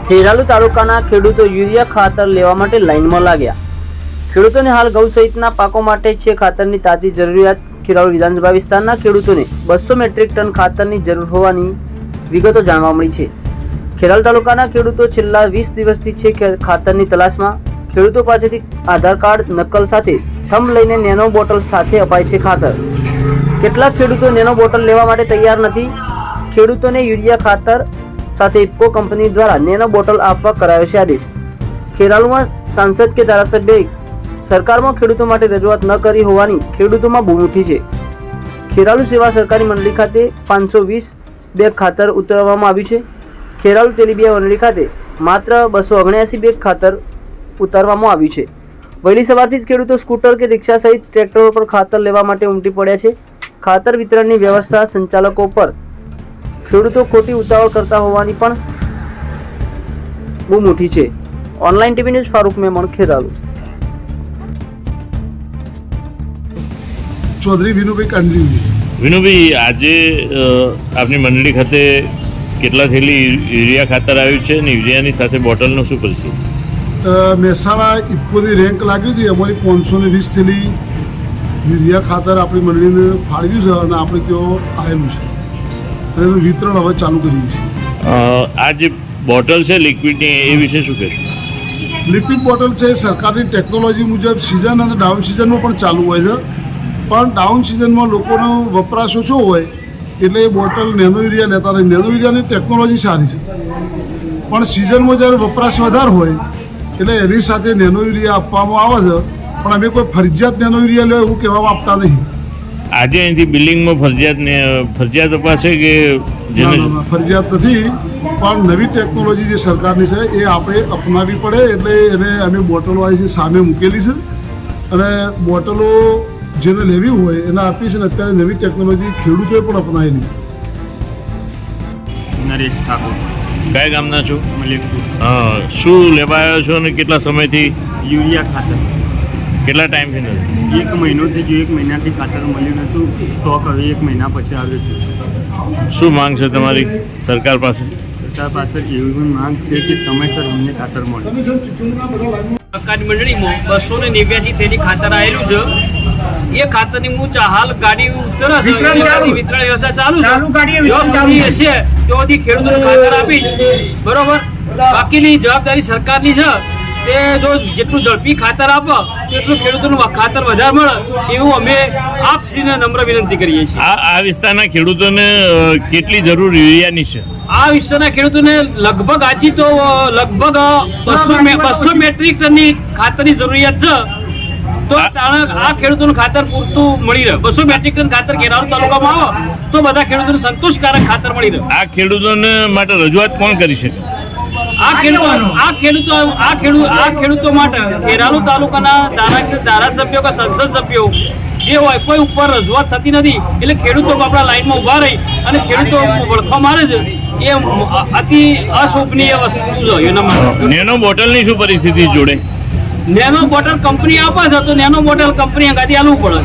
ખેરાલુ તાલુકાના ખેડૂતો યુરિયા ખાતર લેવા માટે લાઇનમાં લાગ્યા। ખેડૂતોને હાલ ઘઉં સહિતના પાકો માટે છે ખાતરની તાતી જરૂરિયાત। ખેરાલુ વિધાનસભા વિસ્તારના ખેડૂતોને 200 મેટ્રિક ટન ખાતરની જરૂર હોવાની વિગતો જાણવા મળી છે। ખેરાલુ તાલુકાના ખેડૂતો છેલ્લા 20 દિવસથી છે ખાતરની તલાશમાં। ખેડૂતો પાસેથી આધાર કાર્ડ નકલ સાથે થંબ લઈને નેનો બોટલ સાથે અપાય છે ખાતર। કેટલાક ખેડૂતો નેનો બોટલ લેવા માટે તૈયાર નથી। ખેડૂતોને યુરિયા ખાતર સાથે ઇફકો કંપની દ્વારા નેનો બોટલ આપવા કરાયો છે આદેશ। ખેરાલુમાં સાંસદ કે ધારાસભ્યએ સરકારમાં ખેડૂતો માટે રજૂઆત ન કરી હોવાની ખેડૂતોમાં બૂમ ઉઠી છે। ખેરાલુ સેવા સરકારી મંડળી ખાતે 520 બેગ ખાતર ઉતારવામાં આવ્યું છે। ખેરાલુ તેલીબિયા મંડળી ખાતે માત્ર 279 બેગ ખાતર ઉતારવામાં આવ્યું છે। વહેલી સવારથી જ ખેડૂતો સ્કૂટર કે રિક્ષા સહિત ટ્રેક્ટરો પર ખાતર લેવા માટે ઉમટી પડ્યા છે। ખાતર વિતરણની વ્યવસ્થા સંચાલકો પર ખેડૂતો ખોટી ઉતાવળ કરતા હોવાની પણ બૂમ ઉઠી છે। Online TV news Farooq Memon, Kheralu. Chaudhary Vinubhai Kanji. Vinubhai, આજે આપની મંડળી ખાતે કેટલા થેલી યુરિયા ખાતર આવ્યું છે અને યુરિયાની સાથે બોટલનો શું પરિસ્થિતિ? મહેસાણા ઇફકોની રેન્ક લાગ્યું હતી, અમારી 520 થેલી યુરિયા ખાતર આપણી મંડળીને ફાળવ્યું છે અને આપણે ત્યાં આવેલું છે અને એનું વિતરણ હવે ચાલુ કર્યું છે। આ જે બોટલ છે લિક્વિડની, એ વિશે શું કહેશો? લિક્વિડ બોટલ છે સરકારની ટેકનોલોજી મુજબ સિઝન અને ડાઉન સિઝનમાં પણ ચાલુ હોય છે, પણ ડાઉન સિઝનમાં લોકોનો વપરાશ ઓછો હોય એટલે એ બોટલ નેનો યુરિયા લેતા નથી। નેનો યુરિયાની ટેકનોલોજી સારી છે, પણ સિઝનમાં જ્યારે વપરાશ વધારે હોય એટલે એની સાથે નેનો યુરિયા આપવામાં આવે છે, પણ અમે કોઈ ફરજિયાત નેનો યુરિયા લે એવું કહેવામાં આપતા નહીં। આજે અહીંથી બિલ્ડિંગમાં ફરજિયાત અપાશે કે ફરજિયાત નથી, પણ નવી ટેકનોલોજી જે સરકારની છે એ આપણે અપનાવવી પડે, એટલે એને અમે બોટલો આવી છે સામે મૂકેલી છે અને બોટલો જેને લેવી હોય એને આપી છે ને અત્યારે નવી ટેકનોલોજી ખેડૂતોએ પણ અપનાવેલી। નરેશ ઠાકોર, કયા ગામના છો? મલિકપુર। શું લેવા આવ્યો છો અને કેટલા સમયથી? યુરિયા ખાતર કેટલા ટાઈમથી નથી? 1 મહિનો થઈ ગયો। 1 મહિનાથી ખાતર મળ્યું નહોતું, સ્ટોક હવે 1 મહિના પછી આવ્યો છે। શું માંગ છે તમારી સરકાર પાસે? સરકાર પાસે એવી માંગ છે કે સમયસર અમને ખાતર મળે। સરકારી મંડળીમાં 289 થેલી ખાતર આવેલું છે। એ ખાતરની હું હાલ ગાડી ઉતરે છે, વિતરણ વ્યવસ્થા ચાલુ છે। જો સુધી હશે ત્યાંથી ખેડૂતોને ખાતર આપીશ, બરોબર। બાકીની જવાબદારી સરકારની છે, તે જો જેટલું ઝડપી ખાતર આપે એટલું ખેડૂતોનું ખાતર વધારે મળે એવું અમે આપશ્રીને નમ્ર વિનંતી કરીએ છીએ। આ વિસ્તારના ખેડૂતોને કેટલી જરૂર યુરિયાની છે? આ વિસ્તારના ખેડૂતોને લગભગ આજે તો લગભગ 200 મેટ્રિક ટનની ખાતરની જરૂરિયાત છે। તો આ ખેડૂતોનું ખાતર પૂરતું મળી રહે। 200 મેટ્રિક ટન ખાતર ખેરાલુ તાલુકામાં આવે તો બધા ખેડૂતોને સંતોષકારક ખાતર મળી રહે। આ ખેડૂતોને માટે રજૂઆત કોણ કરી શકે? આ ખેડૂતો માટે ખેરાલુ તાલુકાના ધારાસભ્યો કે સંસદ સભ્યો જે હોય કોઈ ઉપર રજૂઆત થતી નથી, એટલે ખેડૂતો આપણા લાઈનમાં ઊભા રહી અને ખેડૂતો વળખો મારે છે, એ અતિ અશોભનીય વસ્તુ છે એના માટે। નેનો બોટલની શું પરિસ્થિતિ જોડે? નેનો બોટલ કંપની આપે છે તો નેનો બોટલ કંપની ગાડી આલવું પડે।